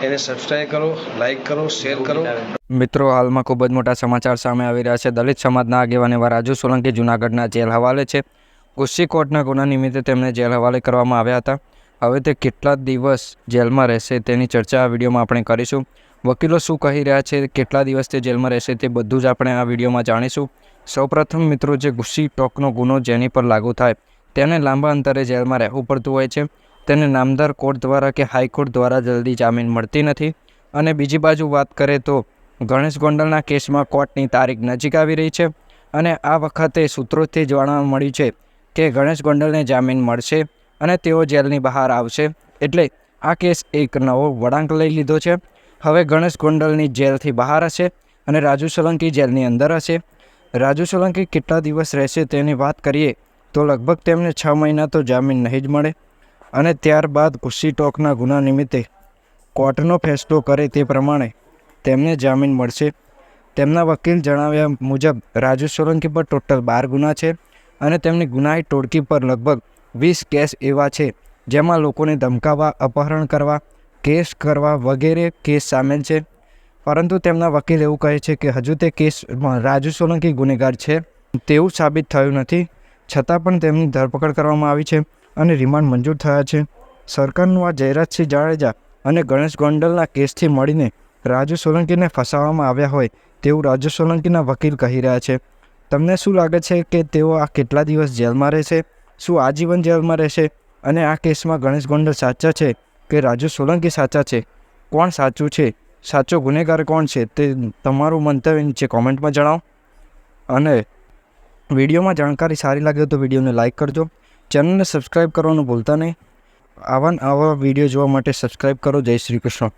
એને સબસ્ક્રાઈબ કરો, લાઈક કરો, શેર કરો। મિત્રો, હાલમાં ખૂબ જ મોટા સમાચાર સામે આવી રહ્યા છે। દલિત સમાજના આગેવાન એવા રાજુ સોલંકી જૂનાગઢના જેલ હવાલે છે। ગુસ્સી કોર્ટના ગુના નિમિત્તે તેમને જેલ હવાલે કરવામાં આવ્યા હતા। હવે તે કેટલા દિવસ જેલમાં રહેશે તેની ચર્ચા આ વિડીયોમાં આપણે કરીશું। વકીલો શું કહી રહ્યા છે, કેટલા દિવસ તે જેલમાં રહેશે તે બધું જ આપણે આ વિડીયોમાં જાણીશું। સૌપ્રથમ મિત્રો, જે ગુસ્સી ટોકનો ગુનો જેની પર લાગુ થાય તેને લાંબા અંતરે જેલમાં રહેવું પડતું હોય છે। તેને નામદાર કોર્ટ દ્વારા કે હાઈકોર્ટ દ્વારા જલ્દી જામીન મળતી નથી। અને બીજી બાજુ વાત કરીએ તો ગણેશ ગોંડલના કેસમાં કોર્ટની તારીખ નજીક આવી રહી છે અને આ વખતે સૂત્રોથી જાણવા મળ્યું છે કે ગણેશ ગોંડલને જામીન મળશે અને તેઓ જેલની બહાર આવશે। એટલે આ કેસ એક નવો વળાંક લઈ લીધો છે। હવે ગણેશ ગોંડલની જેલથી બહાર હશે અને રાજુ સોલંકી જેલની અંદર હશે। રાજુ સોલંકી કેટલા દિવસ રહેશે તેની વાત કરીએ તો લગભગ તેમને 6 મહિના તો જામીન નહીં જ મળે અને ત્યારબાદ ગુસ્સી ટોકના ગુના નિમિત્તે કોર્ટનો ફેસલો કરે તે પ્રમાણે તેમને જામીન મળશે। તેમના વકીલ જણાવ્યા મુજબ રાજુ સોલંકી પર ટોટલ 12 ગુના છે અને તેમની ગુનાહી ટોળકી પર લગભગ 20 કેસ એવા છે જેમાં લોકોને ધમકાવવા, અપહરણ કરવા, કેસ કરવા વગેરે કેસ સામેલ છે। પરંતુ તેમના વકીલ એવું કહે છે કે હજુ તે કેસમાં રાજુ સોલંકી ગુનેગાર છે તેવું સાબિત થયું નથી, છતાં પણ તેમની ધરપકડ કરવામાં આવી છે અને રિમાન્ડ મંજૂર થયા છે। સરકારનું આ જયરાજસિંહ જાડેજા અને ગણેશ ગોંડલના કેસથી મળીને રાજુ સોલંકીને ફસાવવામાં આવ્યા હોય તેવું રાજુ સોલંકીના વકીલ કહી રહ્યા છે। તમને શું લાગે છે કે તેઓ આ કેટલા દિવસ જેલમાં રહેશે? શું આજીવન જેલમાં રહેશે? અને આ કેસમાં ગણેશ ગોંડલ સાચા છે કે રાજુ સોલંકી સાચા છે? કોણ સાચું છે? સાચો ગુનેગાર કોણ છે? તે તમારું મંતવ્ય નીચે કોમેન્ટમાં જણાવો। અને વિડીયોમાં જાણકારી સારી લાગે તો વિડીયોને લાઇક કરજો, ચેનલને સબસ્ક્રાઈબ કરવાનું ભૂલતા નહીં। આવા વિડીયો જોવા માટે સબસ્ક્રાઈબ કરો। જય શ્રી કૃષ્ણ।